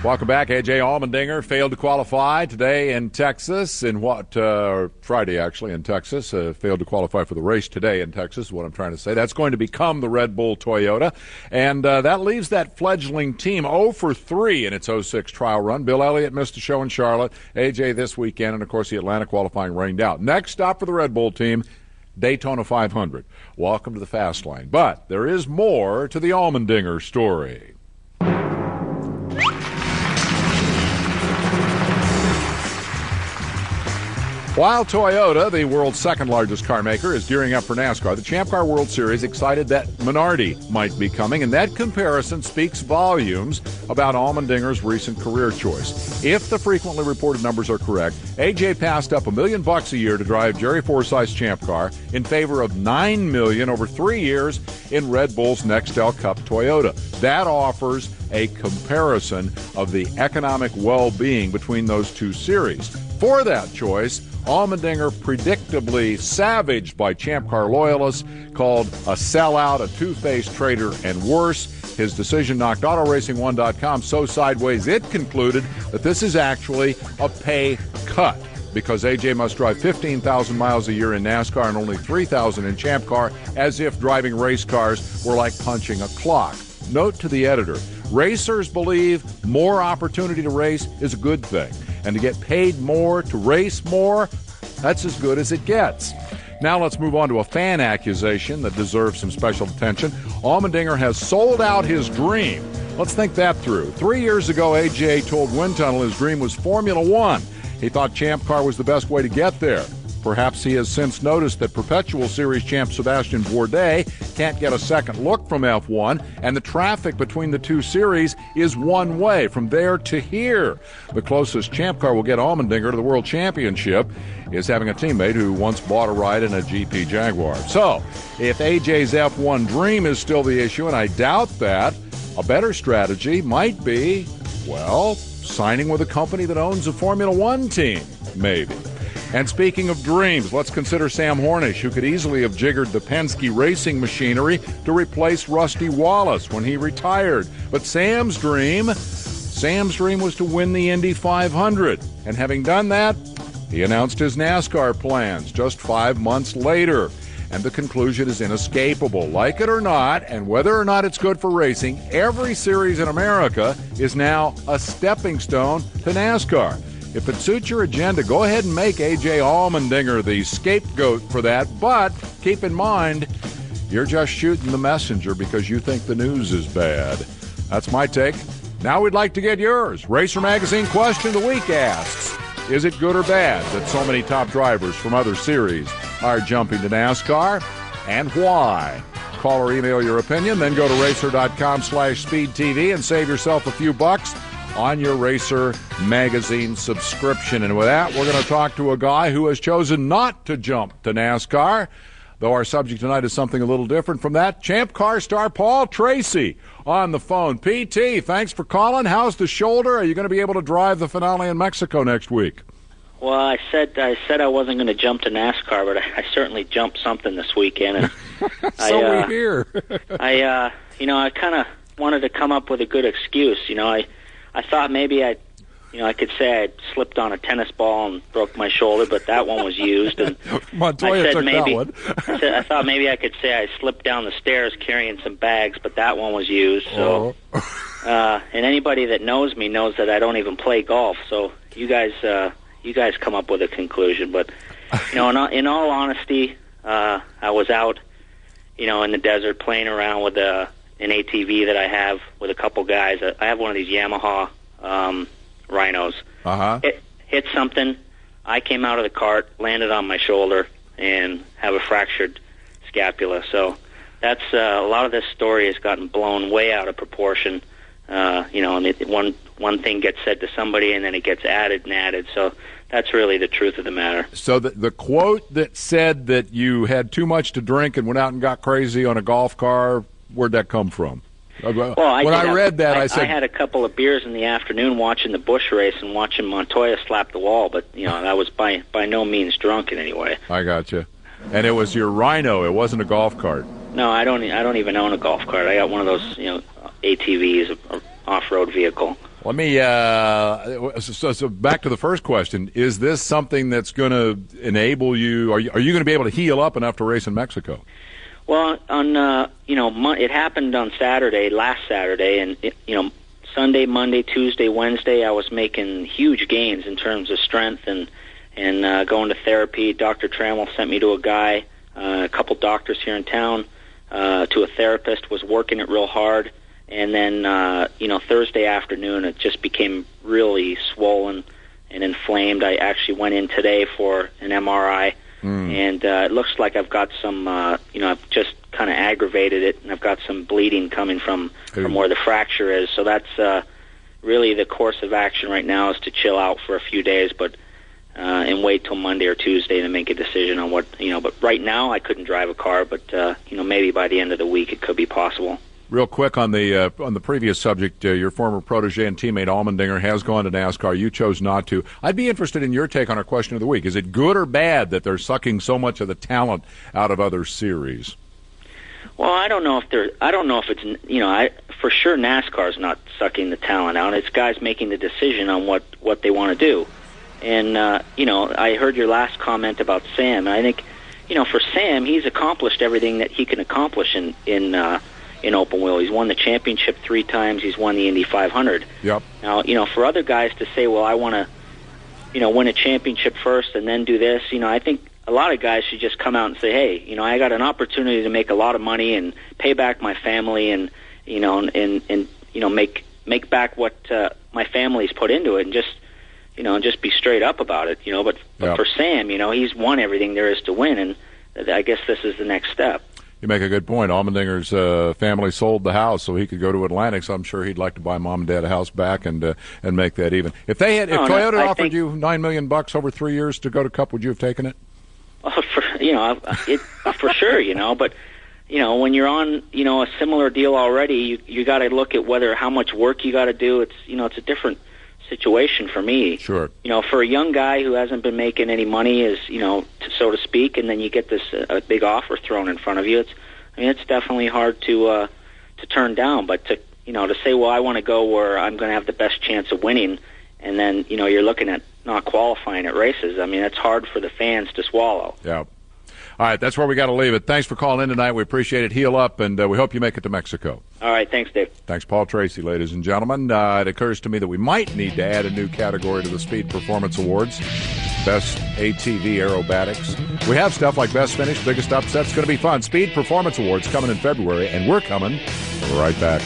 Welcome back. A.J. Allmendinger failed to qualify today in Texas. Friday, actually, in Texas. Failed to qualify for the race today in Texas is what I'm trying to say. That's going to become the Red Bull Toyota. And that leaves that fledgling team 0 for 3 in its 06 trial run. Bill Elliott missed a show in Charlotte. A.J. this weekend. And, of course, the Atlanta qualifying rained out. Next stop for the Red Bull team, Daytona 500. Welcome to the fast lane. But there is more to the Allmendinger story. While Toyota, the world's second-largest car maker, is gearing up for NASCAR, the Champ Car World Series excited that Minardi might be coming, and that comparison speaks volumes about Allmendinger's recent career choice. If the frequently reported numbers are correct, A.J. passed up $1 million a year to drive Jerry Forsythe's Champ Car in favor of $9 million over 3 years in Red Bull's Nextel Cup Toyota. That offers a comparison of the economic well-being between those two series. For that choice, Allmendinger, predictably savaged by Champ Car loyalists, called a sellout, a two-faced traitor, and worse. His decision knocked AutoRacing1.com so sideways it concluded that this is actually a pay cut because A.J. must drive 15,000 miles a year in NASCAR and only 3,000 in Champ Car, as if driving race cars were like punching a clock. Note to the editor, racers believe more opportunity to race is a good thing. And to get paid more, to race more, that's as good as it gets. Now let's move on to a fan accusation that deserves some special attention. Allmendinger has sold out his dream. Let's think that through. 3 years ago, A.J. told Wind Tunnel his dream was Formula One. He thought Champ Car was the best way to get there. Perhaps he has since noticed that Perpetual Series champ Sebastian Bourdais can't get a second look from F1, and the traffic between the two series is one way, from there to here. The closest Champ Car will get Allmendinger to the World Championship is having a teammate who once bought a ride in a GP Jaguar. So, if AJ's F1 dream is still the issue, and I doubt that, a better strategy might be, well, signing with a company that owns a Formula One team, maybe. And speaking of dreams, let's consider Sam Hornish, who could easily have jiggered the Penske racing machinery to replace Rusty Wallace when he retired. But Sam's dream was to win the Indy 500. And having done that, he announced his NASCAR plans just 5 months later. And the conclusion is inescapable. Like it or not, and whether or not it's good for racing, every series in America is now a stepping stone to NASCAR. If it suits your agenda, go ahead and make A.J. Allmendinger the scapegoat for that. But keep in mind, you're just shooting the messenger because you think the news is bad. That's my take. Now we'd like to get yours. Racer Magazine Question of the Week asks, is it good or bad that so many top drivers from other series are jumping to NASCAR, and why? Call or email your opinion, then go to racer.com/speedtv and save yourself a few bucks on your Racer Magazine subscription. And with that, we're going to talk to a guy who has chosen not to jump to NASCAR, though our subject tonight is something a little different from that. Champ Car star Paul Tracy on the phone. PT, thanks for calling. How's the shoulder? Are you going to be able to drive the finale in Mexico next week? Well, I said I wasn't going to jump to NASCAR, but I certainly jumped something this weekend. And so we hear. I kind of wanted to come up with a good excuse. I thought maybe I could say I slipped on a tennis ball and broke my shoulder, but that one was used. And Montoya took that one. I thought maybe I could say I slipped down the stairs carrying some bags, but that one was used. So, and anybody that knows me knows that I don't even play golf. So you guys come up with a conclusion. But in all honesty, I was out, in the desert playing around with an ATV that I have with a couple guys. I have one of these Yamaha Rhinos. It hit something. I came out of the cart, landed on my shoulder, and have a fractured scapula. So that's a lot of this story has gotten blown way out of proportion. And one thing gets said to somebody, and then it gets added and added. So that's really the truth of the matter. So the quote that said that you had too much to drink and went out and got crazy on a golf car, where'd that come from? Well, I read that, I said I had a couple of beers in the afternoon watching the Busch race and watching Montoya slap the wall, but I was by no means drunk in any way. I got you. And it was your Rhino. It wasn't a golf cart. No, I don't even own a golf cart. I got one of those ATVs, off-road vehicle. Let me so back to the first question. Is this something that's going to enable you? Are you going to be able to heal up enough to race in Mexico? Well, on it happened on last Saturday, and Sunday, Monday, Tuesday, Wednesday, I was making huge gains in terms of strength and going to therapy. Dr. Trammell sent me to a guy, a couple doctors here in town, to a therapist. Was working it real hard. And then, Thursday afternoon, it just became really swollen and inflamed. I actually went in today for an MRI, and it looks like I've got some, I've just kind of aggravated it, and I've got some bleeding coming from where the fracture is. So that's really the course of action right now, is to chill out for a few days, but and wait till Monday or Tuesday to make a decision on what, But right now, I couldn't drive a car, but, maybe by the end of the week it could be possible. Real quick on the previous subject, your former protege and teammate Allmendinger has gone to NASCAR. You chose not to. I'd be interested in your take on our question of the week. Is it good or bad that they're sucking so much of the talent out of other series? Well, I don't know if it's for sure NASCAR's not sucking the talent out. It's guys making the decision on what they want to do. And I heard your last comment about Sam. And I think for Sam, he's accomplished everything that he can accomplish in open wheel. He's won the championship 3 times. He's won the Indy 500. Yep. Now, for other guys to say, well, I want to, win a championship first and then do this, I think a lot of guys should just come out and say, hey, I got an opportunity to make a lot of money and pay back my family and make back what my family's put into it, and just be straight up about it, But Yep. For Sam, he's won everything there is to win, and I guess this is the next step. You make a good point. Allmendinger's family sold the house so he could go to Atlantic, so I'm sure he'd like to buy Mom and Dad a house back and make that even. If Toyota offered you $9 million over 3 years to go to Cup, would you have taken it? For sure, but when you're on a similar deal already, you got to look at how much work you got to do. It's a different situation for me. Sure. For a young guy who hasn't been making any money, so to speak, and then you get this a big offer thrown in front of you. It's definitely hard to turn down. But to say, well, I want to go where I'm going to have the best chance of winning, and then you're looking at not qualifying at races. It's hard for the fans to swallow. Yeah. All right, that's where we got to leave it. Thanks for calling in tonight. We appreciate it. Heal up, and we hope you make it to Mexico. All right, thanks, Dave. Thanks, Paul Tracy, ladies and gentlemen. It occurs to me that we might need to add a new category to the Speed Performance Awards. Best ATV aerobatics. We have stuff like Best Finish, Biggest Upset. It's going to be fun. Speed Performance Awards coming in February, and we're coming right back.